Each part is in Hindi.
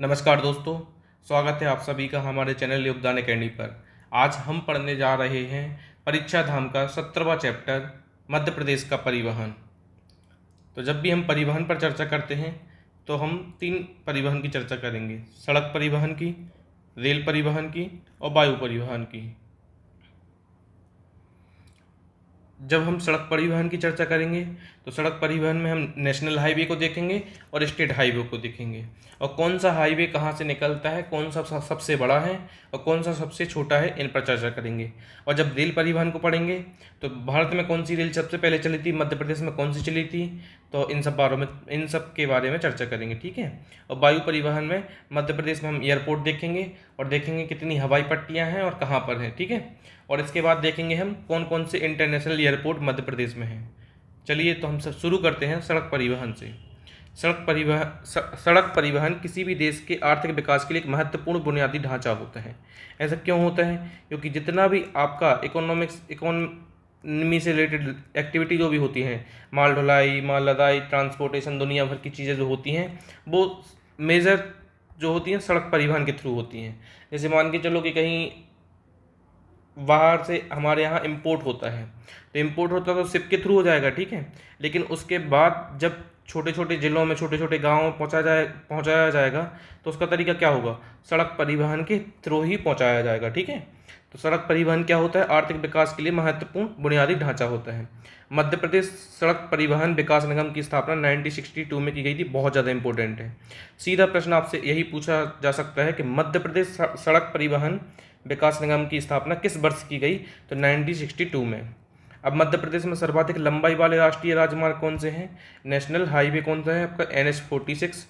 नमस्कार दोस्तों, स्वागत है आप सभी का हमारे चैनल योगदान अकेडमी पर। आज हम पढ़ने जा रहे हैं परीक्षा धाम का 17वां चैप्टर मध्य प्रदेश का परिवहन। तो जब भी हम परिवहन पर चर्चा करते हैं तो हम 3 परिवहन की चर्चा करेंगे: सड़क परिवहन की, रेल परिवहन की और वायु परिवहन की। जब हम सड़क परिवहन की चर्चा करेंगे तो सड़क परिवहन में हम नेशनल हाईवे को देखेंगे और स्टेट हाईवे को देखेंगे, और कौन सा हाईवे कहाँ से निकलता है, कौन सा सबसे बड़ा है और कौन सा सबसे छोटा है, इन पर चर्चा करेंगे। और जब रेल परिवहन को पढ़ेंगे तो भारत में कौन सी रेल सबसे पहले चली थी, मध्य प्रदेश में कौन सी चली थी, तो इन सब के बारे में चर्चा करेंगे, ठीक है। और वायु परिवहन में मध्य प्रदेश में हम एयरपोर्ट देखेंगे और देखेंगे कितनी हवाई पट्टियाँ हैं और कहाँ पर हैं, ठीक है। और इसके बाद देखेंगे हम कौन कौन से इंटरनेशनल एयरपोर्ट मध्य प्रदेश में हैं। चलिए तो हम सब शुरू करते हैं सड़क परिवहन से। सड़क परिवहन किसी भी देश के आर्थिक विकास के लिए एक महत्वपूर्ण बुनियादी ढांचा होता है। ऐसा क्यों होता है? क्योंकि जितना भी आपका इकोनॉमी से रिलेटेड एक्टिविटी जो भी होती हैं, माल ढुलाई, माल लदाई, ट्रांसपोर्टेशन, दुनिया भर की चीज़ें जो होती हैं, वो मेजर जो होती हैं सड़क परिवहन के थ्रू होती हैं। जैसे मान के चलो कि कहीं बाहर से हमारे यहाँ इंपोर्ट होता है, तो इंपोर्ट होता है तो शिप के थ्रू हो जाएगा, ठीक है। लेकिन उसके बाद जब छोटे छोटे ज़िलों में, छोटे छोटे गाँव में पहुँचाया जाएगा तो उसका तरीका क्या होगा? सड़क परिवहन के थ्रू ही पहुँचाया जाएगा, ठीक है। तो सड़क परिवहन क्या होता है? आर्थिक विकास के लिए महत्वपूर्ण बुनियादी ढांचा होता है। मध्य प्रदेश सड़क परिवहन विकास निगम की स्थापना 1962 में की गई थी, बहुत ज़्यादा इंपॉर्टेंट है। सीधा प्रश्न आपसे यही पूछा जा सकता है कि मध्य प्रदेश सड़क परिवहन विकास निगम की स्थापना किस वर्ष की गई? तो 1962 में। अब मध्य प्रदेश में सर्वाधिक लंबाई वाले राष्ट्रीय राजमार्ग कौन से हैं? नेशनल हाईवे कौन सा है आपका? NH46,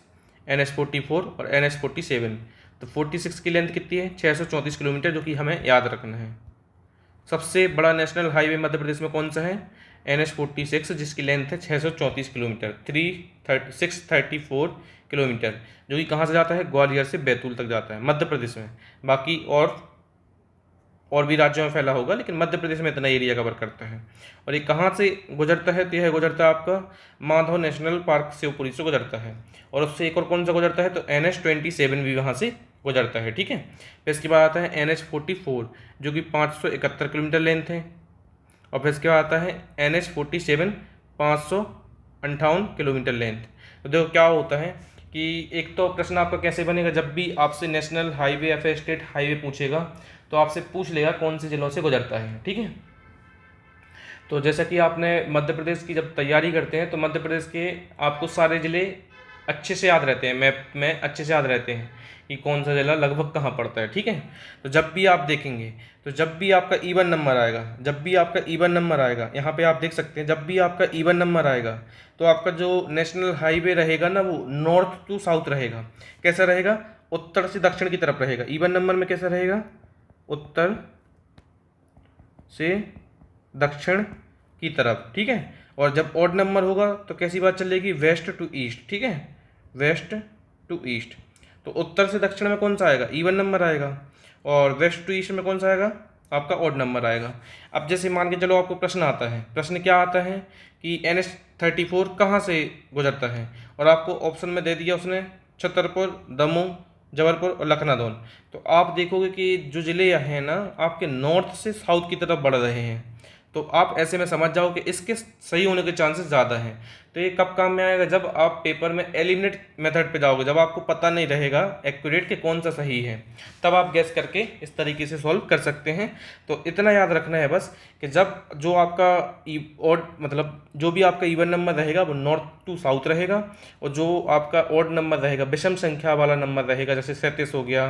NH44 और NH47। तो 46 की लेंथ कितनी है? 634 किलोमीटर, जो कि हमें याद रखना है। सबसे बड़ा नेशनल हाईवे मध्य प्रदेश में कौन सा है? NH46, जिसकी लेंथ है 634 किलोमीटर, 634 किलोमीटर, जो कि कहाँ से जाता है? ग्वालियर से बैतूल तक जाता है मध्य प्रदेश में। बाकी और भी राज्यों में फैला होगा, लेकिन मध्य प्रदेश में इतना एरिया कवर करता है। और ये कहाँ से गुजरता है? तो यह गुजरता है आपका माधव नेशनल पार्क शिवपुरी से गुजरता है। और उससे एक और कौन सा गुजरता है? तो NH27 भी वहाँ से गुजरता है, ठीक है। फिर इसके बाद आता है NH44, जो कि 571 किलोमीटर लेंथ है। और फिर इसके बाद आता है NH47, 558 किलोमीटर लेंथ। तो देखो क्या होता है कि एक तो प्रश्न आपका कैसे बनेगा, जब भी आपसे नेशनल हाईवे या फिर स्टेट हाईवे पूछेगा तो आपसे पूछ लेगा कौन से ज़िलों से गुजरता है, ठीक है। तो जैसा कि आपने मध्य प्रदेश की जब तैयारी करते हैं तो मध्य प्रदेश के आपको सारे ज़िले अच्छे से याद रहते हैं, मैप में अच्छे से याद रहते हैं कि कौन सा ज़िला लगभग कहाँ पड़ता है, ठीक है। तो जब भी आप देखेंगे तो जब भी आपका ईवन नंबर आएगा, यहाँ पे आप देख सकते हैं, जब भी आपका ईवन नंबर आएगा तो आपका जो नेशनल हाईवे रहेगा ना, वो नॉर्थ टू साउथ रहेगा। कैसा रहेगा? उत्तर से दक्षिण की तरफ रहेगा। ईवन नंबर में कैसा रहेगा? उत्तर से दक्षिण की तरफ, ठीक है। और जब ऑड नंबर होगा तो कैसी बात चलेगी? वेस्ट टू ईस्ट, ठीक है, वेस्ट टू ईस्ट। तो उत्तर से दक्षिण में कौन सा आएगा? ईवन नंबर आएगा, और वेस्ट टू ईस्ट में कौन सा आएगा? आपका ऑड नंबर आएगा। अब जैसे मान के चलो आपको प्रश्न आता है, प्रश्न क्या आता है कि NH34 कहाँ से गुजरता है, और आपको ऑप्शन में दे दिया उसने छतरपुर, दमोह, जबलपुर और लखनऊ। तो आप देखोगे कि जो ज़िले हैं ना, आपके नॉर्थ से साउथ की तरफ बढ़ रहे हैं। तो आप ऐसे में समझ जाओ कि इसके सही होने के चांसेस ज़्यादा हैं। तो ये कब काम में आएगा? जब आप पेपर में एलिमिनेट मेथड पे जाओगे, जब आपको पता नहीं रहेगा एक्यूरेट कि कौन सा सही है, तब आप गैस करके इस तरीके से सॉल्व कर सकते हैं। तो इतना याद रखना है बस कि जब जो आपका ऑड मतलब जो भी आपका इवन नंबर रहेगा वो नॉर्थ टू साउथ रहेगा, और जो आपका ऑड नंबर रहेगा, विषम संख्या वाला नंबर रहेगा, जैसे 37 हो गया,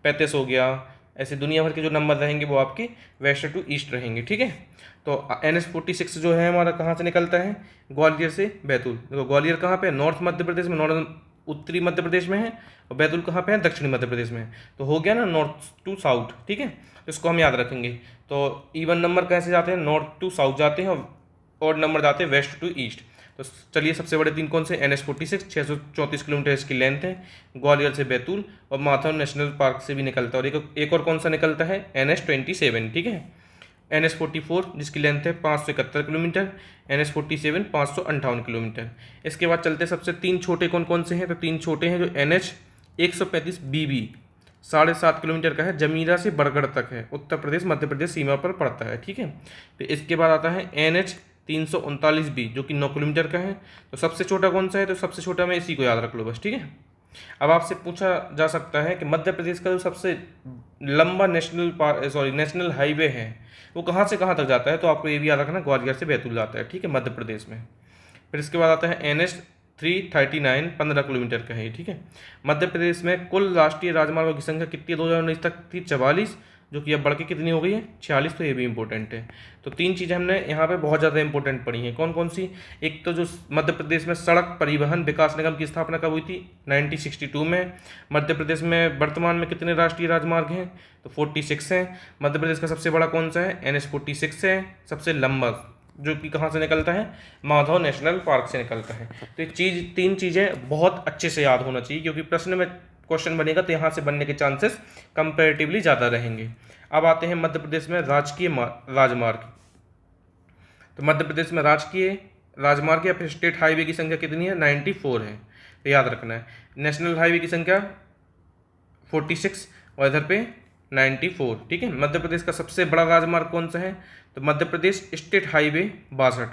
35 हो गया, ऐसे दुनिया भर के जो नंबर रहेंगे वो आपके वेस्ट टू ईस्ट रहेंगे, ठीक है। तो NH46 जो है हमारा कहाँ से निकलता है? ग्वालियर से बैतूल। देखो ग्वालियर कहाँ पे है? नॉर्थ मध्य प्रदेश में, नॉर्थ उत्तरी मध्य प्रदेश में है, और बैतूल कहाँ पे है? दक्षिणी मध्य प्रदेश में है। तो हो गया ना नॉर्थ टू साउथ, ठीक है। इसको हम याद रखेंगे। तो ईवन नंबर कैसे जाते हैं? नॉर्थ टू साउथ जाते हैं, और ऑड नंबर जाते हैं वेस्ट टू ईस्ट। तो चलिए सबसे बड़े 3 कौन से? NH46, 634 किलोमीटर इसकी लेंथ है, ग्वालियर से बैतूल, और माथुर नेशनल पार्क से भी निकलता है। और एक और कौन सा निकलता है? NH27, ठीक है। NH44 जिसकी लेंथ है 571 किलोमीटर, NH47 558 किलोमीटर। इसके बाद चलते सबसे 3 छोटे कौन कौन से हैं? तो 3 छोटे हैं जो 135 BB 7.5 किलोमीटर का है, जमीरा से बरगढ़ तक है, उत्तर प्रदेश मध्य प्रदेश सीमा पर पड़ता है। ठीक है, तो इसके बाद आता है NH 339B जो कि 9 किलोमीटर का है। तो सबसे छोटा कौन सा है, तो सबसे छोटा में इसी को याद रख लो बस। ठीक है, अब आपसे पूछा जा सकता है कि मध्य प्रदेश का जो सबसे लंबा नेशनल हाईवे है वो कहाँ से कहाँ तक जाता है, तो आपको ये भी याद रखना, ग्वालियर से बैतूल जाता है। ठीक है, मध्य प्रदेश में। फिर इसके बाद आता है NH 339 15 किलोमीटर का है। ठीक है, मध्य प्रदेश में कुल राष्ट्रीय राजमार्गों की संख्या कितनी है, 2019 तक थी 44, जो कि अब बढ़ के कितनी हो गई है 46। तो ये भी इंपॉर्टेंट है। तो 3 चीज़ें हमने यहाँ पे बहुत ज़्यादा इंपॉर्टेंट पढ़ी हैं। कौन कौन सी, एक तो जो मध्य प्रदेश में सड़क परिवहन विकास निगम की स्थापना कब हुई थी, 1962 में। मध्य प्रदेश में वर्तमान में कितने राष्ट्रीय राजमार्ग हैं, तो 46 हैं। मध्य प्रदेश का सबसे बड़ा कौन सा है, NH 46 है। सबसे लंबा जो कि कहाँ से निकलता है, माधव नेशनल पार्क से निकलता है। तो ये 3 चीज़ें बहुत अच्छे से याद होना चाहिए, क्योंकि प्रश्न में क्वेश्चन बनेगा तो यहाँ से बनने के चांसेस कंपैरेटिवली ज़्यादा रहेंगे। अब आते हैं मध्य प्रदेश में राजकीय राजमार्ग। तो मध्य प्रदेश में राजकीय राजमार्ग या फिर स्टेट हाईवे की संख्या कितनी है, 94 है। तो याद रखना है, नेशनल हाईवे की संख्या 46 और इधर पे 94। ठीक है, मध्य प्रदेश का सबसे बड़ा राजमार्ग कौन सा है, तो मध्य प्रदेश स्टेट हाईवे 62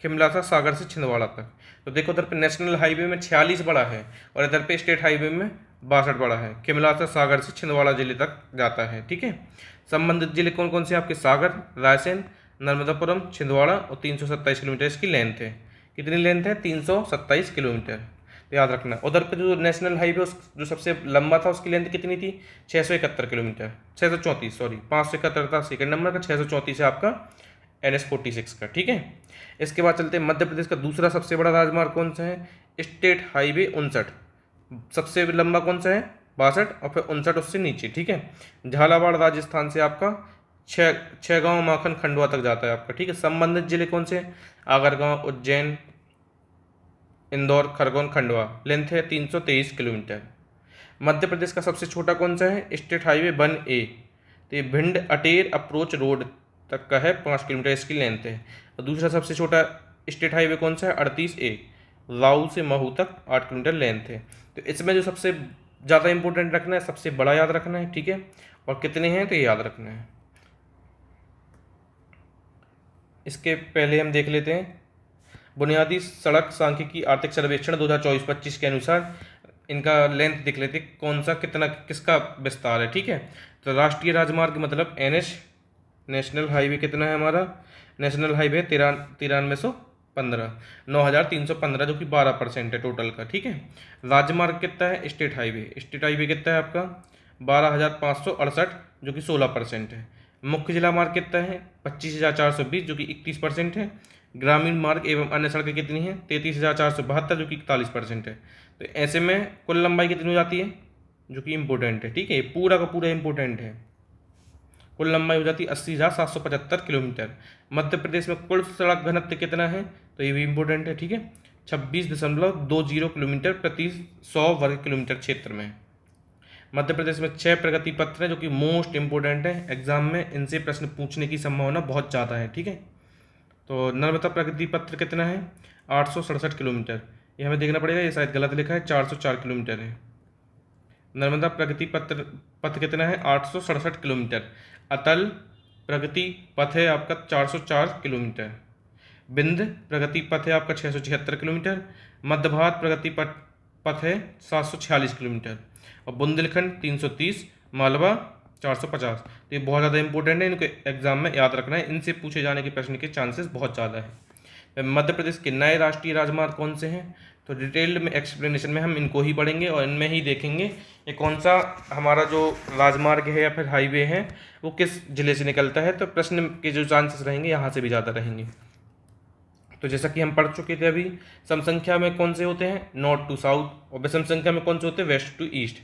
खिमलासा सागर से छिंदवाड़ा तक। तो देखो उधर पे नेशनल हाईवे में 46 बड़ा है और इधर पे स्टेट हाईवे में 62 बड़ा है, खिमलासा सागर से छिंदवाड़ा जिले तक जाता है। ठीक है, संबंधित जिले कौन कौन से आपके, सागर, रायसेन, नर्मदापुरम, छिंदवाड़ा, और 327 किलोमीटर इसकी लेंथ है। कितनी लेंथ है, 327 किलोमीटर। तो याद रखना, उधर पे जो नेशनल हाईवे जो सबसे लंबा था उसकी लेंथ कितनी थी, 671 किलोमीटर, 634 सॉरी, 571 था सेकंड नंबर का, 634 है आपका NH 46 का। ठीक है, इसके बाद चलते हैं मध्य प्रदेश का दूसरा सबसे बड़ा राजमार्ग कौन सा है, स्टेट हाईवे 59। सबसे लंबा कौन सा है, 62, और फिर 59 उससे नीचे। ठीक है, झालावाड़ राजस्थान से आपका छः गाँव माखन खंडवा तक जाता है आपका। ठीक है, संबंधित जिले कौन से, आगरगांव, उज्जैन, इंदौर, खरगोन, खंडवा। लेंथ है 323 किलोमीटर। मध्य प्रदेश का सबसे छोटा कौन सा है, स्टेट हाईवे 1A। तो ये भिंड अटेर अप्रोच रोड तक का है, 5 किलोमीटर इसकी लेंथ है। और दूसरा सबसे छोटा स्टेट हाईवे कौन सा है, 38A, राऊ से महू तक 8 किलोमीटर लेंथ है। तो इसमें जो सबसे ज़्यादा इंपॉर्टेंट रखना है, सबसे बड़ा याद रखना है। ठीक है, और कितने हैं तो ये याद रखना है। इसके पहले हम देख लेते हैं बुनियादी सड़क सांख्यिकी आर्थिक सर्वेक्षण 2024-25 के अनुसार इनका लेंथ देख लेते हैं, कौन सा कितना किसका विस्तार है। ठीक है, तो राष्ट्रीय राजमार्ग मतलब NH नेशनल हाईवे कितना है हमारा, नेशनल हाईवे 9315 9315 जो कि 12% है टोटल का। ठीक है, राजमार्ग कितना है, स्टेट हाईवे कितना है आपका 12,568 जो कि 16% है। मुख्य जिला मार्ग कितना है 25,420 जो कि 31% है। ग्रामीण मार्ग एवं अन्य सड़कें कितनी हैं 33,472 जो कि 41% है। तो ऐसे में कुल लंबाई कितनी हो जाती है जो कि इम्पोर्टेंट है। ठीक है, पूरा का पूरा इम्पोर्टेंट है। कुल लंबाई हो जाती है 80,775 किलोमीटर। मध्य प्रदेश में कुल सड़क घनत्व कितना है तो ये भी इम्पोर्टेंट है। ठीक है, 26.20 किलोमीटर प्रति 100 वर्ग किलोमीटर क्षेत्र में। मध्य प्रदेश में 6 प्रगति पत्र हैं जो कि मोस्ट इंपोर्टेंट है, एग्जाम में इनसे प्रश्न पूछने की संभावना बहुत ज़्यादा है। ठीक है, तो नर्मदा प्रगति पत्र कितना है 867 किलोमीटर, ये हमें देखना पड़ेगा, ये शायद गलत लिखा है 404 किलोमीटर है। नर्मदा प्रगति पथ कितना है 867 किलोमीटर। अतल प्रगति पथ है आपका 404 किलोमीटर। बिंद प्रगति पथ है आपका 676 किलोमीटर। मध्य भारत प्रगति पथ है 746 किलोमीटर और बुंदेलखंड 330, मालवा 450। तो ये बहुत ज़्यादा इंपॉर्टेंट है, इनको एग्जाम में याद रखना है, इनसे पूछे जाने के प्रश्न के चांसेस बहुत ज़्यादा है। मध्य प्रदेश के नए राष्ट्रीय राजमार्ग कौन से हैं तो डिटेल्ड में एक्सप्लेनेशन में हम इनको ही पढ़ेंगे और इनमें ही देखेंगे ये कौन सा हमारा जो राजमार्ग है या फिर हाईवे है वो किस जिले से निकलता है। तो प्रश्न के जो चांसेस रहेंगे यहाँ से भी ज़्यादा रहेंगे। तो जैसा कि हम पढ़ चुके थे अभी, सम संख्या में कौन से होते हैं नॉर्थ टू साउथ और विषम संख्या में कौन से होते हैं वेस्ट टू ईस्ट।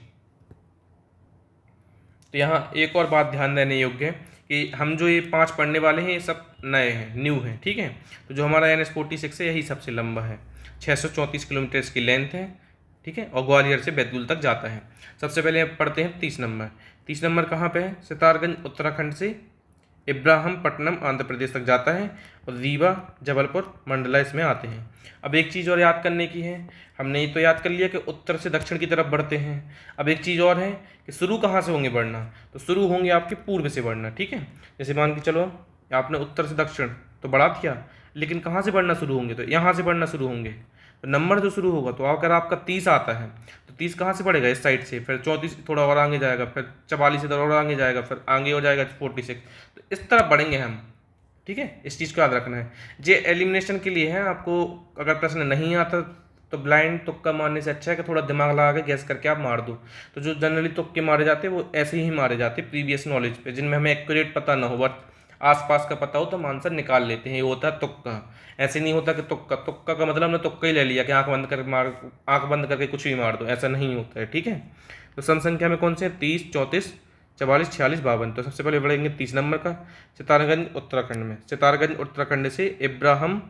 तो यहाँ एक और बात ध्यान देने योग्य है कि हम जो ये 5 पढ़ने वाले हैं ये सब नए हैं, न्यू हैं। ठीक है, तो जो हमारा NH 46 है यही सबसे लंबा है, 634 किलोमीटर इसकी लेंथ है। ठीक है, और ग्वालियर से बैतूल तक जाता है। सबसे पहले पढ़ते हैं 30 नंबर। 30 नंबर कहाँ पे है, सितारगंज उत्तराखंड से इब्राहमपट्टनम आंध्र प्रदेश तक जाता है और रीवा जबलपुर मंडला इसमें आते हैं। अब एक चीज़ और याद करने की है, हमने ये तो याद कर लिया कि उत्तर से दक्षिण की तरफ बढ़ते हैं। अब एक चीज़ और है कि शुरू कहाँ से होंगे बढ़ना, तो शुरू होंगे आपके पूर्व से बढ़ना, ठीक है। जैसे मान के चलो आपने उत्तर से दक्षिण तो बढ़ा दिया, लेकिन कहाँ से बढ़ना शुरू होंगे, तो यहाँ से बढ़ना शुरू होंगे। तो नंबर जो शुरू होगा, तो अगर आपका 30 आता है तो 30 कहाँ से बढ़ेगा, इस साइड से, फिर 34 थोड़ा और आगे जाएगा, फिर 44 इधर और आगे जाएगा, फिर आगे हो जाएगा 46। तो इस तरह बढ़ेंगे हम, ठीक है। इस चीज़ को याद रखना है। ये एलिमिनेशन के लिए है, आपको अगर प्रश्न नहीं आता तो ब्लाइंड तुक्का मारने से अच्छा है कि थोड़ा दिमाग लगा के गैस करके आप मार दो। तो जो जनरली तुक्के मारे जाते हैं वो ऐसे ही मारे जाते हैं प्रीवियस नॉलेज पे, जिनमें हमें एक्यूरेट पता ना हो, बट आसपास का पता हो तो हम आंसर निकाल लेते हैं। ये होता है तुक्का। ऐसे नहीं होता कि तुक्का तुक्का का मतलब हमने तुक्का ही ले लिया कि आंख बंद करके कुछ भी मार दो, ऐसा नहीं होता है, ठीक है। तो सम संख्या में कौन से 30, 34, 44, 46, 52। तो सबसे पहले बढ़ेंगे 30 नंबर का, सितारगंज उत्तराखंड में। सितारगंज उत्तराखंड से इब्राहिम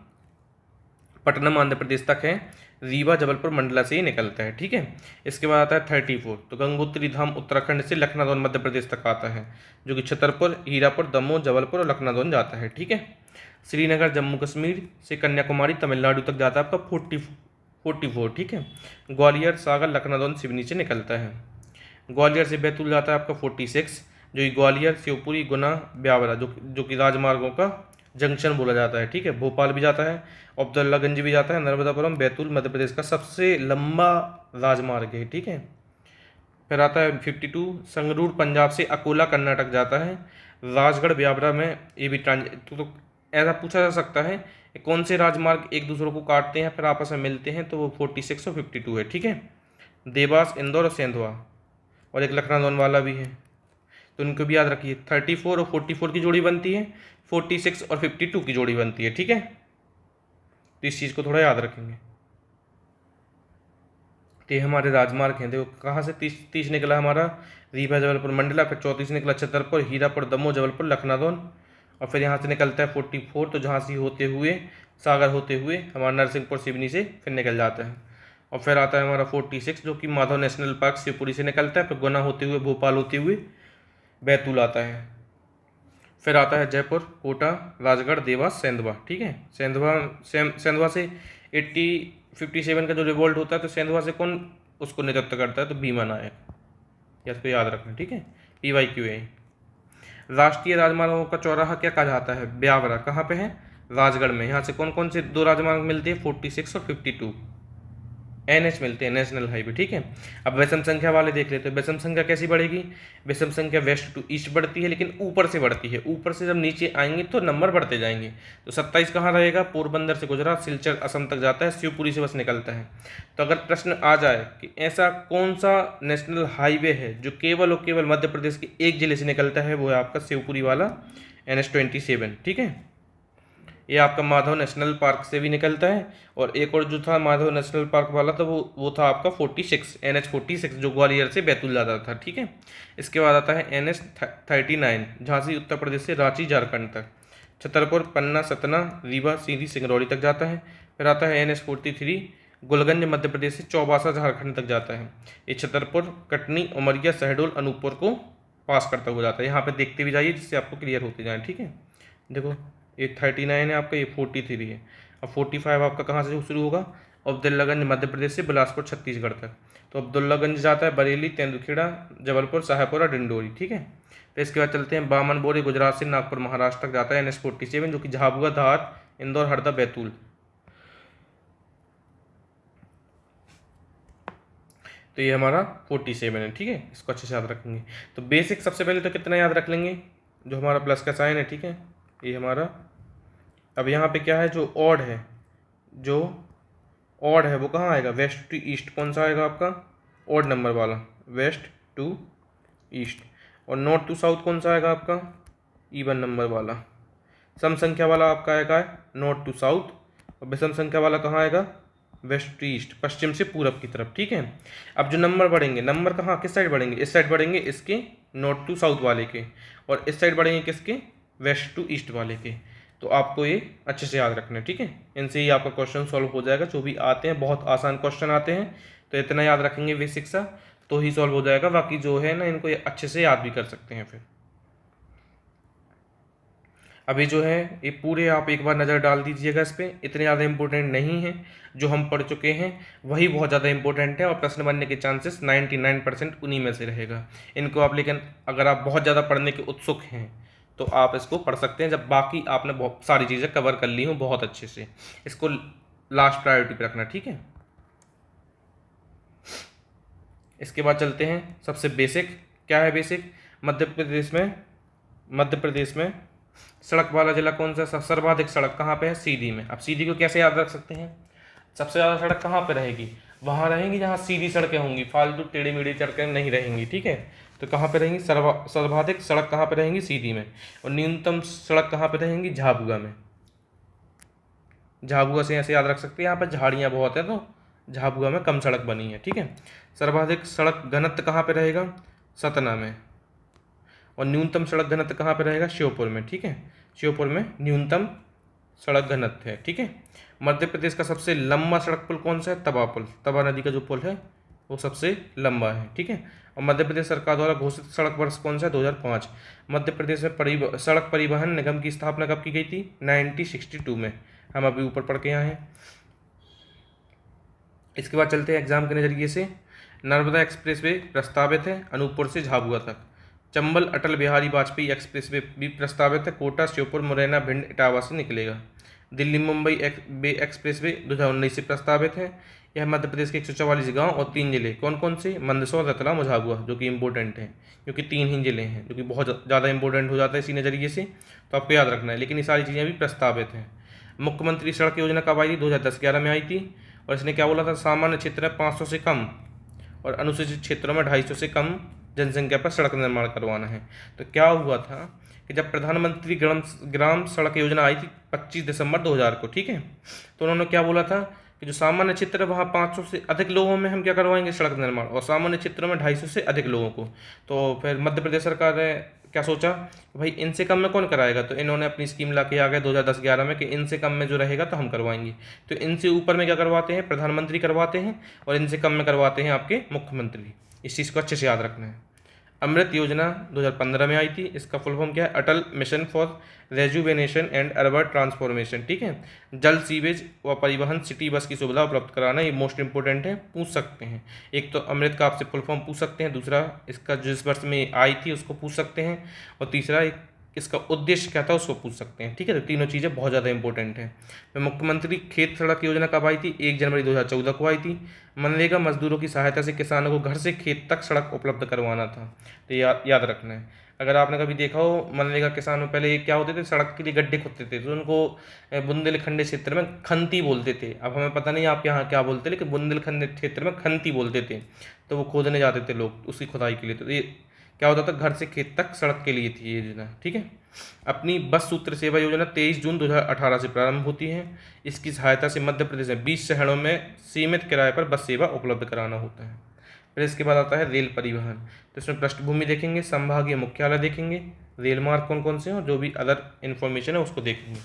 पट्टनम आंध्र प्रदेश तक है, रीवा जबलपुर मंडला से ही निकलता है, ठीक है। इसके बाद आता है 34, तो गंगोत्री धाम उत्तराखंड से लखनऊ मध्य प्रदेश तक आता है, जो कि छतरपुर, हीरापुर, दमोह, जबलपुर और लखनऊ जाता है, ठीक है। श्रीनगर जम्मू कश्मीर से कन्याकुमारी तमिलनाडु तक जाता है आपका 44, ठीक है। ग्वालियर, सागर, लखनऊ, सिवनी से निकलता है। ग्वालियर से बैतूल जाता है आपका 46, जो कि ग्वालियर, शिवपुरी, गुना, ब्यावरा जो कि राजमार्गों का जंक्शन बोला जाता है, ठीक है। भोपाल भी जाता है, अब्दुल्लागंज भी जाता है, नर्मदापुरम, बैतूल मध्य प्रदेश का सबसे लंबा राजमार्ग है, ठीक है। फिर आता है 52, संगरूर पंजाब से अकोला कर्नाटक जाता है। राजगढ़ ब्यावरा में ये भी तो ऐसा पूछा जा सकता है कि कौन से राजमार्ग एक दूसरे को काटते हैं फिर आपस में मिलते हैं, तो वो 46 और 52 है, ठीक है। देवास, इंदौर और सेंधवा, और एक लखनऊ वाला भी है, तो इनको भी याद रखिए। 34 और 44 की जोड़ी बनती है, 46 और 52 की जोड़ी बनती है, ठीक है। तो इस चीज़ को थोड़ा याद रखेंगे। तो ये हमारे राजमार्ग हैं। देखो कहाँ से 30 निकला हमारा, रीवा जबलपुर मंडला, फिर 34 निकला छतरपुर, हीरापुर, दमोह, जबलपुर, लखनऊ, और फिर यहाँ से निकलता है 44, तो जहाँ से होते हुए सागर होते हुए हमारा नरसिंहपुर सिवनी से फिर निकल जाता है। और फिर आता है हमारा 46, जो कि माधव नेशनल पार्क शिवपुरी से निकलता है, फिर गुना होते हुए भोपाल होते हुए बैतूल आता है। फिर आता है जयपुर, कोटा, राजगढ़, देवास, सेंधवा, ठीक है। सेंधवा से 57 का जो रिवोल्ट होता है, तो सेंधवा से कौन उसको नेतृत्व करता है, तो भीमा नायक, या इसको याद रखना, ठीक है। PYQA। राष्ट्रीय राजमार्गों का चौराहा क्या कहा जाता है, ब्यावरा, कहाँ पे है, राजगढ़ में। यहाँ से कौन कौन से दो राजमार्ग मिलते हैं, 46 और 52 NH मिलते हैं, नेशनल हाईवे, ठीक है। अब विषम संख्या वाले देख लेते हैं। विषम संख्या कैसी बढ़ेगी, विषम संख्या वेस्ट टू ईस्ट बढ़ती है, लेकिन ऊपर से बढ़ती है। ऊपर से जब नीचे आएंगे तो नंबर बढ़ते जाएंगे। तो 27 कहाँ रहेगा, पोरबंदर से गुजरात, सिलचर असम तक जाता है, शिवपुरी से बस निकलता है। तो अगर प्रश्न आ जाए कि ऐसा कौन सा नेशनल हाईवे है जो केवल और केवल मध्य प्रदेश के एक जिले से निकलता है, वो है आपका शिवपुरी वाला NH27, ठीक है। ये आपका माधव नेशनल पार्क से भी निकलता है। और एक और जो था माधव नेशनल पार्क वाला, तो वो था आपका 46, NH46, जो ग्वालियर से बैतूल जाता था, ठीक है। इसके बाद आता है NH39, झांसी उत्तर प्रदेश से रांची झारखंड तक, छतरपुर, पन्ना, सतना, रीवा, सीधी, सिंगरौली तक जाता है। फिर आता है NH43, गुलगंज मध्य प्रदेश से चौबासा झारखंड तक जाता है। ये छतरपुर, कटनी, उमरिया, शहडोल, अनूपपुर को पास करता हुआ जाता है। यहाँ पे देखते भी जाइए जिससे आपको क्लियर होते जाए, ठीक है। देखो ये 39 है आपका, ये 43 है। अब 45 आपका कहाँ से शुरू होगा, अब्दुल्लागंज मध्य प्रदेश से बिलासपुर छत्तीसगढ़ तक। तो अब्दुल्लागंज जाता है बरेली, तेंदुखेड़ा, जबलपुर, शाहपुरा, डिंडोरी, ठीक है। फिर इसके बाद चलते हैं बामन बोरी, गुजरात से नागपुर महाराष्ट्र तक जाता है, NH47, जो कि झाबुआ, धार, इंदौर, हरदा, बैतूल। तो ये हमारा 47 है, ठीक है। इसको अच्छे से याद रखेंगे। तो बेसिक सबसे पहले तो कितना याद रख लेंगे, जो हमारा प्लस का साइन है, ठीक है, ये हमारा। अब यहाँ पे क्या है, जो ऑड है, जो ऑड है वो कहाँ आएगा, वेस्ट टू ईस्ट। कौन सा आएगा आपका, ऑड नंबर वाला, वेस्ट टू ईस्ट। और नॉर्थ टू साउथ कौन सा आएगा आपका, इवन नंबर वाला। सम संख्या वाला आपका आएगा नॉर्थ टू साउथ, और विषम संख्या वाला कहाँ आएगा, वेस्ट टू ईस्ट, पश्चिम से पूरब की तरफ, ठीक है। अब जो नंबर बढ़ेंगे, नंबर कहाँ किस साइड बढ़ेंगे, इस साइड बढ़ेंगे इसके, नॉर्थ टू साउथ वाले के, और इस साइड बढ़ेंगे किसके, वेस्ट टू ईस्ट वाले के। तो आपको ये अच्छे से याद रखना है, ठीक है। इनसे ही आपका क्वेश्चन सॉल्व हो जाएगा, जो भी आते हैं बहुत आसान क्वेश्चन आते हैं, तो इतना याद रखेंगे बेसिक सा, तो ही सॉल्व हो जाएगा। बाकी जो है ना, इनको ये अच्छे से याद भी कर सकते हैं फिर। अभी जो है ये पूरे आप एक बार नज़र डाल दीजिएगा इस पे, इतने ज़्यादा इंपॉर्टेंट नहीं है। जो हम पढ़ चुके हैं वही बहुत ज़्यादा इंपॉर्टेंट है और प्रश्न बनने के चांसेस 99% उन्हीं में से रहेगा। इनको आप, लेकिन अगर आप बहुत ज़्यादा पढ़ने के उत्सुक हैं तो आप इसको पढ़ सकते हैं जब बाकी आपने बहुत सारी चीज़ें कवर कर ली हों बहुत अच्छे से। इसको लास्ट प्रायोरिटी पे रखना, ठीक है। इसके बाद चलते हैं सबसे बेसिक। क्या है बेसिक? मध्य प्रदेश में सड़क वाला जिला कौन सा? सर्वाधिक सड़क कहाँ पे है? सीधी में। अब सीधी को कैसे याद रख सकते हैं? सबसे ज़्यादा सड़क कहाँ पे रहेगी? वहाँ रहेंगी जहाँ सीधी सड़कें होंगी, फालतू टेढ़ी मेढ़ी सड़कें नहीं रहेंगी, ठीक है। तो कहाँ पे रहेंगी? सर्वाधिक सड़क कहाँ पे रहेंगी? सीधी में। और न्यूनतम सड़क कहाँ पे रहेंगी? झाबुआ में। झाबुआ से ऐसे याद रख सकते हैं, यहाँ पर झाड़ियाँ बहुत है तो झाबुआ में कम सड़क बनी है, ठीक है। सर्वाधिक सड़क घनत्व कहाँ पे रहेगा? सतना में। और न्यूनतम सड़क घनत्व कहाँ पे रहेगा? श्योपुर में, ठीक है। श्योपुर में न्यूनतम सड़क घनत्व है, ठीक है। मध्य प्रदेश का सबसे लंबा सड़क पुल कौन सा है? तवा पुल। तवा नदी का जो पुल है वो सबसे लंबा है, ठीक है। और मध्य प्रदेश सरकार द्वारा घोषित सड़क वर्ष कौन सा है? 2005। मध्य प्रदेश में सड़क परिवहन निगम की स्थापना कब की गई थी? 1962 में। हम अभी ऊपर पढ़ के आए हैं। इसके बाद चलते हैं एग्जाम के नज़रिए से। नर्मदा एक्सप्रेसवे प्रस्तावित है अनूपपुर से झाबुआ तक। चंबल अटल बिहारी वाजपेयी एक्सप्रेसवे भी प्रस्तावित है, कोटा श्योपुर मुरैना भिंड इटावा से निकलेगा। दिल्ली मुंबई एक्सप्रेसवे 2019 से प्रस्तावित है। यह मध्य प्रदेश के 144 गांव और 3 जिले कौन कौन से? मंदसौर, रतलाम और झाबुआ, जो कि इंपॉर्टेंट है क्योंकि 3 ही जिले हैं, जो कि बहुत ज़्यादा इंपॉर्टेंट हो जाता है इसी नज़रिए से, तो आपको याद रखना है। लेकिन ये सारी चीज़ें भी प्रस्तावित हैं। मुख्यमंत्री सड़क योजना कब आई थी? 2010-11 में आई थी। और इसने क्या बोला था? सामान्य क्षेत्र में 500 से कम और अनुसूचित क्षेत्रों में 250 से कम जनसंख्या पर सड़क निर्माण करवाना है। तो क्या हुआ था कि जब प्रधानमंत्री ग्राम सड़क योजना आई थी 25 दिसंबर 2000 को, ठीक है, तो उन्होंने क्या बोला था कि जो सामान्य क्षेत्र है वहाँ 500 से अधिक लोगों में हम क्या करवाएंगे? सड़क निर्माण, और सामान्य क्षेत्रों में 250 से अधिक लोगों को। तो फिर मध्य प्रदेश सरकार ने क्या सोचा कि भाई इनसे कम में कौन कराएगा, तो इन्होंने अपनी स्कीम ला के आ गए 2010-11 में कि इनसे कम में जो रहेगा तो हम करवाएंगे। तो इनसे ऊपर में क्या करवाते हैं? प्रधानमंत्री करवाते हैं, और इनसे कम में करवाते हैं आपके मुख्यमंत्री। इस चीज़ को अच्छे से याद रखना है। अमृत योजना 2015 में आई थी। इसका फुल फॉर्म क्या है? Atal mission for rejuvenation and urban transformation, ठीक है। जल, सीवेज व परिवहन, सिटी बस की सुविधा उपलब्ध कराना, ये मोस्ट इंपॉर्टेंट है, पूछ सकते हैं। एक तो अमृत का आपसे फुल फॉर्म पूछ सकते हैं, दूसरा इसका जिस वर्ष में आई थी उसको पूछ सकते हैं, और तीसरा इसका उद्देश्य क्या था उसको पूछ सकते हैं, ठीक है। तो तीनों चीज़ें बहुत ज़्यादा इंपॉर्टेंट हैं। तो मुख्यमंत्री खेत सड़क योजना कब आई थी? 1 जनवरी 2014 को आई थी। मनरेगा मजदूरों की सहायता से किसानों को घर से खेत तक सड़क उपलब्ध करवाना था। तो याद रखना है। अगर आपने कभी देखा हो मनरेगा किसानों, पहले क्या होते थे? सड़क के लिए गड्ढे खोदते थे, तो उनको बुंदेलखंड क्षेत्र में खंती बोलते थे। अब हमें पता नहीं आप यहाँ क्या बोलते, लेकिन बुंदेलखंड क्षेत्र में खंती बोलते थे। तो वो खोदने जाते थे लोग उसकी खुदाई के लिए। तो ये क्या होता था? घर से खेत तक सड़क के लिए थी ये योजना, ठीक है। अपनी बस सूत्र सेवा योजना 23 जून 2018 से प्रारंभ होती है। इसकी सहायता से मध्य प्रदेश में 20 शहरों में सीमित किराए पर बस सेवा उपलब्ध कराना होता है। फिर इसके बाद आता है रेल परिवहन। तो इसमें पृष्ठभूमि देखेंगे, संभागीय मुख्यालय देखेंगे, रेल मार्ग कौन कौन से हैं, और जो भी अदर इन्फॉर्मेशन है उसको देखेंगे।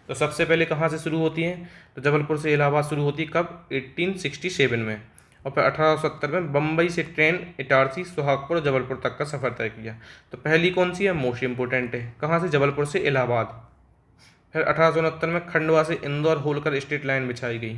तो सबसे पहले कहाँ से शुरू होती है? तो जबलपुर से इलाहाबाद शुरू होती है। कब? 1867 में। और फिर 1870 में बम्बई से ट्रेन इटारसी, सुहागपुर और जबलपुर तक का सफ़र तय किया। तो पहली कौन सी है? मोस्ट इंपोर्टेंट है। कहाँ से? जबलपुर से इलाहाबाद। फिर 1869 में खंडवा से इंदौर होलकर स्टेट लाइन बिछाई गई।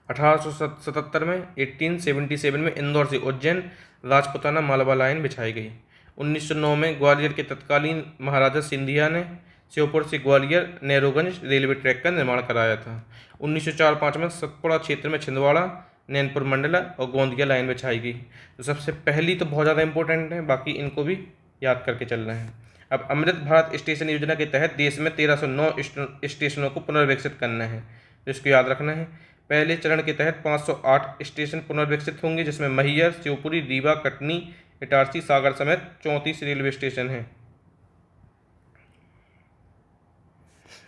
1877 में 1877 में इंदौर से उज्जैन राजपुताना मालवा लाइन बिछाई गई। 1909 में ग्वालियर के तत्कालीन महाराजा सिंधिया ने श्योपुर से ग्वालियर नैरोगंज रेलवे ट्रैक का निर्माण कराया था। 1904-05 में सतपुड़ा क्षेत्र में छिंदवाड़ा, नैनपुर मंडला और गोंदिया लाइन बिछाई गई। तो सबसे पहली तो बहुत ज़्यादा इंपॉर्टेंट है, बाकी इनको भी याद करके चलना है। अब अमृत भारत स्टेशन योजना के तहत देश में 1309 स्टेशनों को पुनर्विकसित करना है, तो इसको याद रखना है। पहले चरण के तहत 508 स्टेशन पुनर्विकसित होंगे, जिसमें मैहर, शिवपुरी, रीवा, कटनी, इटारसी, सागर समेत 34 रेलवे स्टेशन हैं।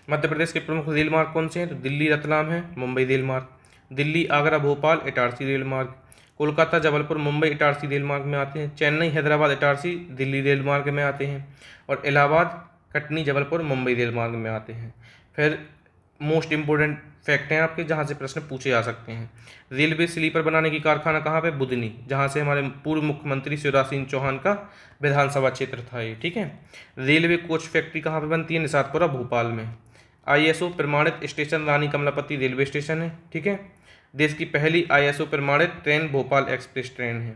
मध्य प्रदेश के प्रमुख रेल मार्ग कौन से हैं? तो दिल्ली रतलाम है, मुंबई रेल मार्ग। दिल्ली आगरा भोपाल इटारसी रेल मार्ग। कोलकाता जबलपुर मुंबई इटारसी रेल मार्ग में आते हैं। चेन्नई हैदराबाद इटारसी दिल्ली रेल मार्ग में आते हैं। और इलाहाबाद कटनी जबलपुर मुंबई रेल मार्ग में आते हैं। फिर मोस्ट इम्पोर्टेंट फैक्ट हैं आपके, जहाँ से प्रश्न पूछे जा सकते हैं। रेलवे स्लीपर बनाने की कारखाना कहाँ पे? बुधनी, जहाँ से हमारे पूर्व मुख्यमंत्री शिवराज सिंह चौहान का विधानसभा क्षेत्र था ये, ठीक है। रेलवे कोच फैक्ट्री कहाँ पे बनती है? निषादपुरा, भोपाल में। ISO प्रमाणित स्टेशन रानी कमलापति रेलवे स्टेशन है, ठीक है। देश की पहली ISO प्रमाणित ट्रेन भोपाल एक्सप्रेस ट्रेन है।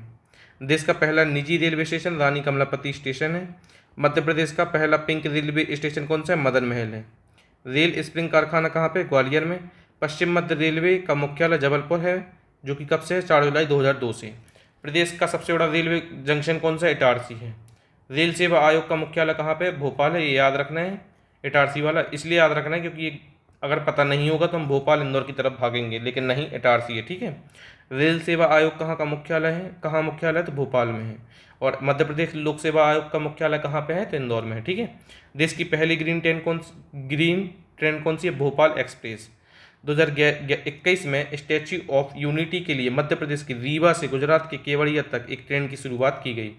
देश का पहला निजी रेलवे स्टेशन रानी कमलापति स्टेशन है। मध्य प्रदेश का पहला पिंक रेलवे स्टेशन कौन सा है? मदन महल है। रेल स्प्रिंग कारखाना कहाँ पे? ग्वालियर में। पश्चिम मध्य रेलवे का मुख्यालय जबलपुर है, जो कि कब से है? 4 जुलाई 2002 से। प्रदेश का सबसे बड़ा रेलवे जंक्शन कौन सा है? इटारसी है। रेल सेवा आयोग का मुख्यालय कहाँ पे? भोपाल है, ये याद रखना है। इटारसी वाला इसलिए याद रखना है क्योंकि ये अगर पता नहीं होगा तो हम भोपाल इंदौर की तरफ भागेंगे, लेकिन नहीं, इटारसी है, ठीक है। रेल सेवा आयोग कहाँ का मुख्यालय है? कहाँ मुख्यालय है? तो भोपाल में है। और मध्य प्रदेश लोक सेवा आयोग का मुख्यालय कहाँ पे है? तो इंदौर में है, ठीक है। देश की पहली ग्रीन ट्रेन कौन सी है? भोपाल एक्सप्रेस। 2021 में स्टैच्यू ऑफ यूनिटी के लिए मध्य प्रदेश की रीवा से गुजरात के केवड़िया तक एक ट्रेन की शुरुआत की गई।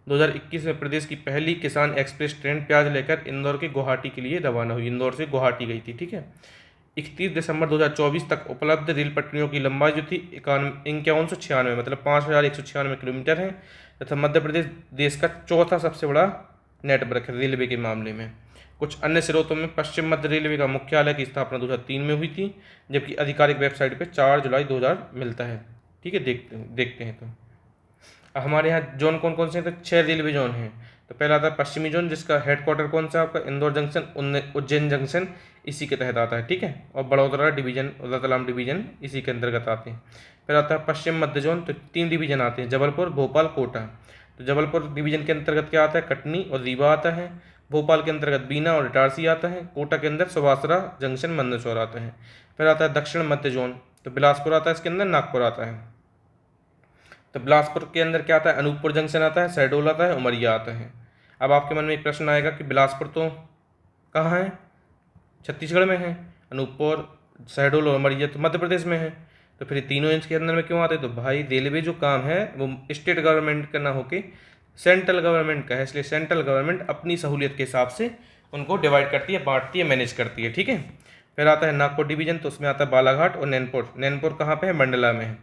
2021 में प्रदेश की पहली किसान एक्सप्रेस ट्रेन प्याज लेकर इंदौर के गुवाहाटी के लिए रवाना हुई। इंदौर से गुवाहाटी गई थी, ठीक है। 31 दिसंबर 2024 तक उपलब्ध रेल पटरियों की लंबाई जो थी 5196, मतलब 5196 किलोमीटर है, तथा मध्य प्रदेश देश का चौथा सबसे बड़ा नेटवर्क है रेलवे के मामले में। कुछ अन्य स्रोतों में पश्चिम मध्य रेलवे का मुख्यालय की स्थापना 2003 में हुई थी, जबकि आधिकारिक वेबसाइट पर 4 जुलाई 2000 मिलता है, ठीक है। देखते हैं तो हमारे यहाँ जोन कौन कौन से हैं? तो 6 रेलवे जोन हैं। तो पहला आता है पश्चिमी जोन, जिसका हेडक्वार्टर कौन सा है आपका? इंदौर जंक्शन, उज्जैन जंक्शन इसी के तहत आता है, ठीक है। और बड़ौदा डिवीजन, रतलाम डिवीजन इसी के अंतर्गत आते हैं। फिर आता है पश्चिम मध्य जोन, तो 3 डिवीजन आते हैं, जबलपुर, भोपाल, कोटा। तो जबलपुर डिवीजन के अंतर्गत क्या आता है? कटनी और रीवा आता है। भोपाल के अंतर्गत बीना और इटारसी आता है। कोटा के अंदर सुवासरा जंक्शन, मंदसौर आता है। फिर आता है दक्षिण मध्य जोन, तो बिलासपुर आता है, इसके अंदर नागपुर आता है। तो बिलासपुर के अंदर क्या आता है? अनूपपुर जंक्शन आता है, शहडोल आता है, उमरिया आता है। अब आपके मन में एक प्रश्न आएगा कि बिलासपुर तो कहाँ है? छत्तीसगढ़ में है। अनूपपुर, शहडोल और उमरिया तो मध्य प्रदेश में है। तो फिर तीनों इंच के अंदर में क्यों आते हैं? तो भाई रेलवे जो काम है वो स्टेट गवर्नमेंट का ना होके सेंट्रल गवर्नमेंट का है, इसलिए सेंट्रल गवर्नमेंट अपनी सहूलियत के हिसाब से उनको डिवाइड करती है, बांटती है, मैनेज करती है, ठीक है। फिर आता है नागपुर डिवीजन, तो उसमें आता है बालाघाट और नैनपुर। नैनपुर कहाँ पे है? मंडला में है।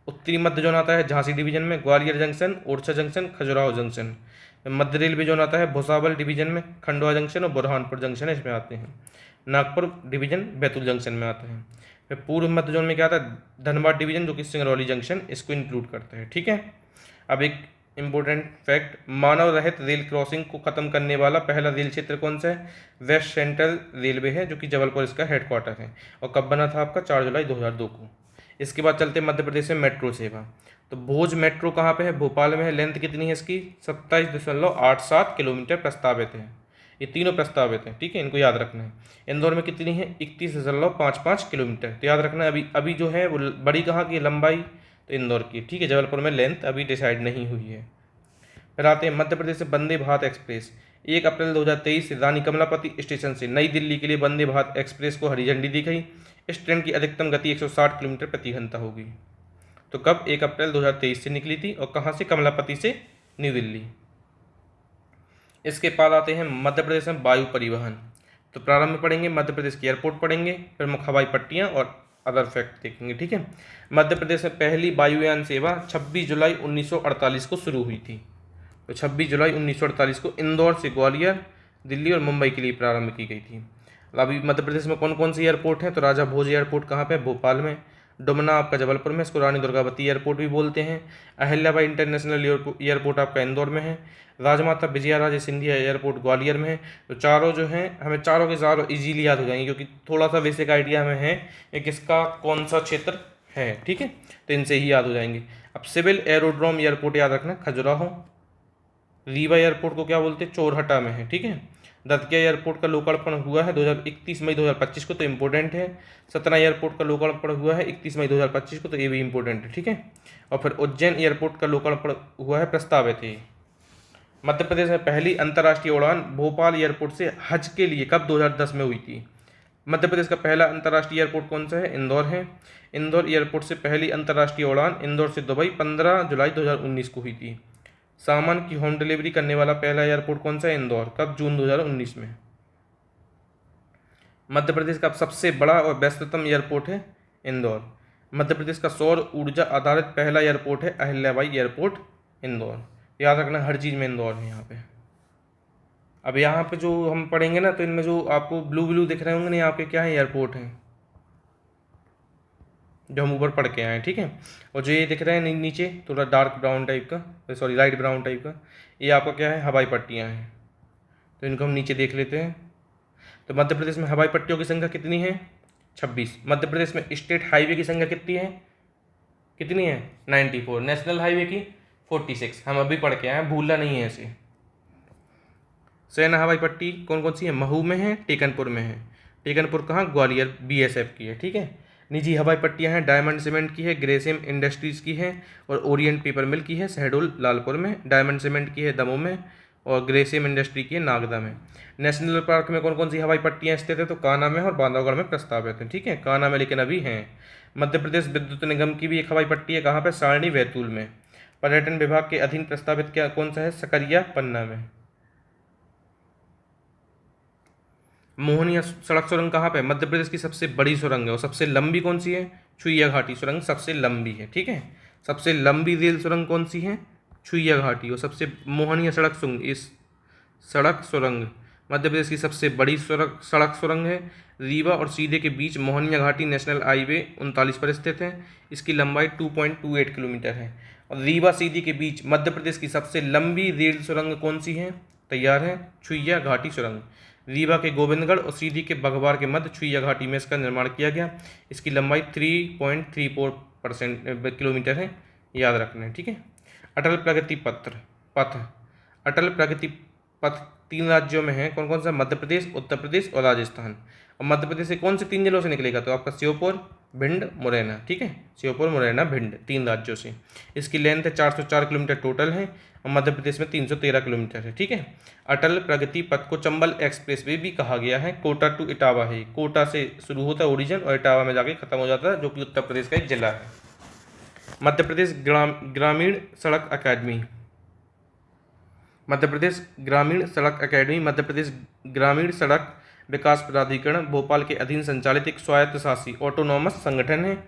उत्तरी मध्य जोन आता है झांसी डिवीजन में, Gwalior junction, Orchha junction, Khajuraho junction. Madhya railway zone आता है भुसावल डिवीजन में, खंडवा जंक्शन और बुरहानपुर जंक्शन इसमें आते हैं। नागपुर डिवीजन बैतूल जंक्शन में आता है। फिर पूर्व मध्य जोन में क्या आता है? धनबाद डिवीजन, जो कि सिंगरौली जंक्शन इसको इंक्लूड करता है, ठीक है। अब एक इंपॉर्टेंट फैक्ट, मानव रहित रेल क्रॉसिंग को खत्म करने वाला पहला रेल क्षेत्र कौन सा है? वेस्ट सेंट्रल रेलवे है, जो कि जबलपुर इसका हेडक्वार्टर है। और कब बना था आपका? 4 जुलाई 2002 को। इसके बाद चलते मध्य प्रदेश में मेट्रो सेवा। तो भोज मेट्रो कहाँ पे है? भोपाल में है। लेंथ कितनी है इसकी? 27.87 किलोमीटर प्रस्तावित है। ये तीनों प्रस्तावित हैं, ठीक है, इनको याद रखना है। इंदौर में कितनी है? 31.55 किलोमीटर। तो याद रखना है, अभी अभी जो है वो बड़ी कहाँ की लंबाई? तो इंदौर की, ठीक है। जबलपुर में लेंथ अभी डिसाइड नहीं हुई है। फिर आते हैं मध्य प्रदेश से वंदे भारत एक्सप्रेस। 1 अप्रैल 2023 से रानी कमलापति स्टेशन से नई दिल्ली के लिए वंदे भारत एक्सप्रेस को हरी झंडी दी गई। इस ट्रेन की अधिकतम गति 160 किलोमीटर प्रति घंटा होगी। तो कब? 1 अप्रैल 2023 से निकली थी। और कहाँ से? कमलापति से न्यू दिल्ली। इसके बाद आते हैं मध्य प्रदेश में वायु परिवहन। तो प्रारंभ में पढ़ेंगे मध्य प्रदेश की एयरपोर्ट पढ़ेंगे, प्रमुख हवाई पट्टियाँ और अदर फैक्ट देखेंगे, ठीक है। मध्य प्रदेश में पहली वायुयान सेवा 26 जुलाई 1948 को शुरू हुई थी। तो 26 जुलाई 1948 को इंदौर से ग्वालियर, दिल्ली और मुंबई के लिए प्रारंभ की गई थी। अभी मध्य प्रदेश में कौन कौन सी एयरपोर्ट हैं? तो राजा भोज एयरपोर्ट कहाँ पे? भोपाल में। डुमना आपका जबलपुर में, इसको रानी दुर्गावती एयरपोर्ट भी बोलते हैं। अहिल्याबाई इंटरनेशनल एयरपोर्ट आपका इंदौर में है। राजमाता विजया राजे सिंधिया एयरपोर्ट ग्वालियर में है। तो चारों जो हैं हमें चारों के चारों इजीली याद हो जाएंगे, क्योंकि थोड़ा सा बेसिक आइडिया हमें है कि किसका कौन सा क्षेत्र है, ठीक है, तो इनसे ही याद हो जाएंगे। अब सिविल एरोड्रोम एयरपोर्ट याद रखना, खजुराहो। रीवा एयरपोर्ट को क्या बोलते हैं? चोरहटा में है, ठीक है। दतिया एयरपोर्ट का लोकार्पण हुआ है 31 मई 2025 को, तो इम्पोर्टेंट है। सतना एयरपोर्ट का लोकार्पण हुआ है 31 मई 2025 को, तो ये भी इम्पोर्टेंट है, ठीक है। और फिर उज्जैन एयरपोर्ट का लोकार्पण हुआ है, प्रस्तावित है। मध्य प्रदेश में पहली अंतर्राष्ट्रीय उड़ान भोपाल एयरपोर्ट से हज के लिए कब? 2010 में हुई थी। मध्य प्रदेश का पहला अंतर्राष्ट्रीय एयरपोर्ट कौन सा है? इंदौर है। इंदौर एयरपोर्ट से पहली अंतर्राष्ट्रीय उड़ान इंदौर से दुबई 15 जुलाई 2019 को हुई थी। सामान की होम डिलीवरी करने वाला पहला एयरपोर्ट कौन सा है? इंदौर। कब? जून 2019 में। मध्य प्रदेश का सबसे बड़ा और व्यस्ततम एयरपोर्ट है इंदौर। मध्य प्रदेश का सौर ऊर्जा आधारित पहला एयरपोर्ट है अहिल्याबाई एयरपोर्ट इंदौर। याद रखना हर चीज़ में इंदौर है यहाँ पे। अब यहाँ पे जो हम पढ़ेंगे ना, तो इनमें जो आपको ब्लू ब्लू दिख रहे होंगे ना, यहाँ पे क्या है, एयरपोर्ट है जो हम ऊपर पढ़ के आए हैं, ठीक है। और जो ये दिख रहा है नीचे थोड़ा डार्क ब्राउन टाइप का, सॉरी लाइट ब्राउन टाइप का, ये आपका क्या है, हवाई पट्टियाँ हैं। तो इनको हम नीचे देख लेते हैं। तो मध्य प्रदेश में हवाई पट्टियों की संख्या कितनी है, 26। मध्य प्रदेश में स्टेट हाईवे की संख्या कितनी है, 94। नेशनल हाईवे की 46। हम अभी पढ़ के आए हैं, भूलना नहीं है इसे। सेना हवाई पट्टी कौन कौन सी है, महू में है, टेकनपुर में है। टेकनपुर कहाँ, ग्वालियर, बीएसएफ की है, ठीक है। निजी हवाई पट्टियाँ हैं, डायमंड सीमेंट की है, ग्रेसिम इंडस्ट्रीज़ की है, और ओरिएंट पेपर मिल की है शहडोल लालपुर में। डायमंड सीमेंट की है दमोह में, और ग्रेसिम इंडस्ट्री की है नागदा में। नेशनल पार्क में कौन कौन सी हवाई पट्टियाँ स्थित है, तो कान्हा में और बांधवगढ़ में प्रस्तावित है, ठीक है। कान्हा में लेकिन अभी हैं। मध्य प्रदेश विद्युत निगम की भी एक हवाई पट्टी है, कहाँ पर, सारणी बैतूल में। पर्यटन विभाग के अधीन प्रस्तावित क्या कौन सा है, सकरिया पन्ना में। मोहनिया सड़क सुरंग कहाँ पे, मध्य प्रदेश की सबसे बड़ी सुरंग है। और सबसे लंबी कौन सी है, छुइया घाटी सुरंग सबसे लंबी है, ठीक है। सबसे लंबी रेल सुरंग कौन सी है, छुइया घाटी। और सबसे मोहनिया सड़क सुरंग, इस सड़क सुरंग मध्य प्रदेश की सबसे बड़ी सड़क सुरंग है। रीवा और सीधे के बीच मोहनिया घाटी नेशनल हाईवे 39 पर स्थित है। इसकी लंबाई 2.28 किलोमीटर है। और रीवा सीधी के बीच मध्य प्रदेश की सबसे लंबी रेल सुरंग कौन सी है, तैयार है, छुइया घाटी सुरंग। रीवा के गोविंदगढ़ और सीधी के बघवार के मध्य छुइया घाटी में इसका निर्माण किया गया। इसकी लंबाई 3.34% किलोमीटर है, याद रखना है, ठीक है। अटल प्रगति पथ अटल प्रगति पथ 3 राज्यों में है, कौन कौन सा, मध्य प्रदेश, उत्तर प्रदेश और राजस्थान। और मध्य प्रदेश से कौन से 3 जिलों से निकलेगा, तो आपका श्योपुर, भिंड, मुरैना, ठीक है। श्योपुर, मुरैना, भिंड, 3 राज्यों से। इसकी लेंथ है 404 किलोमीटर टोटल है, और मध्य प्रदेश में 313 किलोमीटर है, ठीक है। अटल प्रगति पथ को चंबल एक्सप्रेस वे भी कहा गया है। कोटा टू इटावा है, कोटा से शुरू होता है ओरिजिन, और इटावा में जाके खत्म हो जाता है, जो कि उत्तर प्रदेश का एक जिला है। मध्य प्रदेश ग्रामीण सड़क अकादमी, मध्य प्रदेश ग्रामीण सड़क अकादमी मध्य प्रदेश ग्रामीण सड़क विकास प्राधिकरण भोपाल के अधीन संचालित एक स्वायत्तशासी ऑटोनॉमस संगठन है।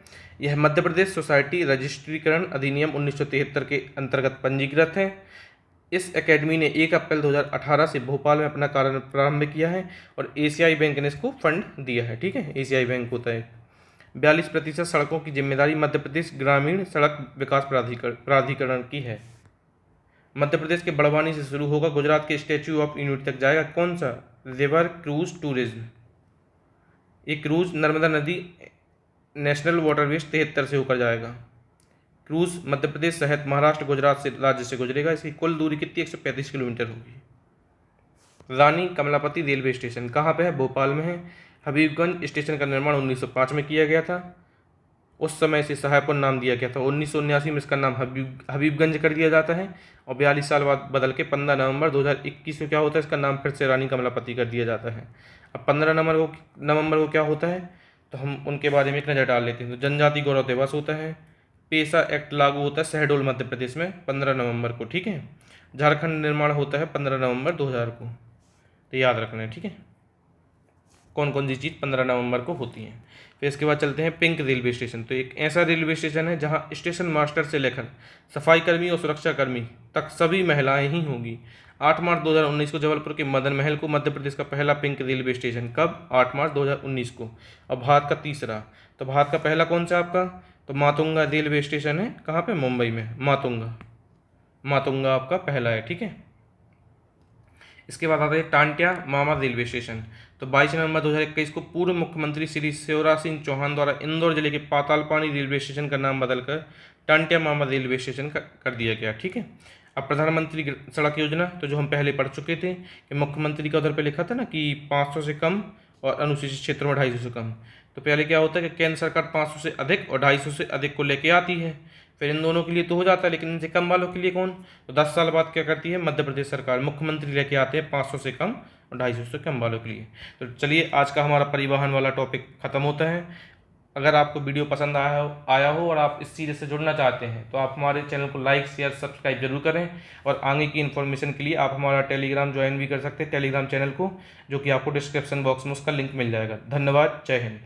यह मध्य प्रदेश सोसाइटी रजिस्ट्रीकरण अधिनियम 1973 के अंतर्गत पंजीकृत है। इस एकेडमी ने 1 अप्रैल 2018 से भोपाल में अपना कार्य प्रारंभ किया है, और एशियाई बैंक ने इसको फंड दिया है, ठीक है। एशियाई बैंक होता है। 42% सड़कों की जिम्मेदारी मध्य प्रदेश ग्रामीण सड़क विकास प्राधिकरण की है। मध्य प्रदेश के बड़वानी से शुरू होगा, गुजरात के स्टैच्यू ऑफ यूनिटी तक जाएगा, कौन सा, रिवर क्रूज टूरिज्म। ये क्रूज नर्मदा नदी नेशनल वाटरवेज 73 से होकर जाएगा। क्रूज मध्य प्रदेश सहित महाराष्ट्र, गुजरात से राज्य से गुजरेगा। इसकी कुल दूरी कितनी, 135 किलोमीटर होगी। रानी कमलापति रेलवे स्टेशन कहाँ पे है, भोपाल में है। हबीबगंज स्टेशन का निर्माण 1905 में किया गया था। उस समय इसे सहायपुर नाम दिया गया था। 1979 में इसका नाम हबीबगंज कर दिया जाता है, और 42 साल बाद बदल के 15 नवंबर 2021 में क्या होता है, इसका नाम फिर से रानी कमलापति कर दिया जाता है। अब 15 नवंबर को क्या होता है, तो हम उनके बारे में एक नज़र डाल लेते हैं। तो जनजाति गौरव दिवस होता है। पेशा एक्ट लागू होता है शहडोल मध्य प्रदेश में 15 नवंबर को, ठीक है। झारखंड निर्माण होता है 15 नवंबर 2000 को, तो याद रखना है, ठीक है, कौन कौन सी चीज़ 15 नवंबर को होती हैं। फिर इसके बाद चलते हैं पिंक रेलवे स्टेशन। तो एक ऐसा रेलवे स्टेशन है जहां स्टेशन मास्टर से लेकर सफाई कर्मी और सुरक्षा कर्मी तक सभी महिलाएं ही होंगी। 8 मार्च 2019 को जबलपुर के मदन महल को मध्य प्रदेश का पहला पिंक रेलवे स्टेशन, कब, 8 मार्च 2019 को। और भारत का तीसरा, तो भारत का पहला कौन सा आपका, तो मातुंगा रेलवे स्टेशन है, कहाँ पे, मुंबई में, मातुंगा आपका पहला है, ठीक है। इसके बाद आता है टांट्या मामा रेलवे स्टेशन। तो 22 नवंबर 2021 को पूर्व मुख्यमंत्री श्री शिवराज सिंह चौहान द्वारा इंदौर जिले के पातालपानी रेलवे स्टेशन का नाम बदलकर टांट्या मामा रेलवे स्टेशन कर दिया गया, ठीक है। अब प्रधानमंत्री सड़क योजना, तो जो हम पहले पढ़ चुके थे कि मुख्यमंत्री का उधर पे लिखा था ना कि 500 से कम और अनुसूचित क्षेत्रों में 250 से कम। तो पहले क्या होता है कि केंद्र सरकार 500 से अधिक और 250 से अधिक को लेके आती है, फिर इन दोनों के लिए तो हो जाता है, लेकिन इनसे कम वालों के लिए कौन, तो 10 साल बाद क्या करती है मध्य प्रदेश सरकार, मुख्यमंत्री लेके आते हैं 500 से कम और 250 से कम वालों के लिए। तो चलिए आज का हमारा परिवहन वाला टॉपिक खत्म होता है। अगर आपको वीडियो पसंद आया हो और आप इस चीज़ से जुड़ना चाहते हैं तो आप हमारे चैनल को लाइक शेयर सब्सक्राइब जरूर करें। और आगे की इन्फॉर्मेशन के लिए आप हमारा टेलीग्राम ज्वाइन भी कर सकते हैं, टेलीग्राम चैनल को, जो कि आपको डिस्क्रिप्शन बॉक्स में उसका लिंक मिल जाएगा। धन्यवाद। जय हिंद।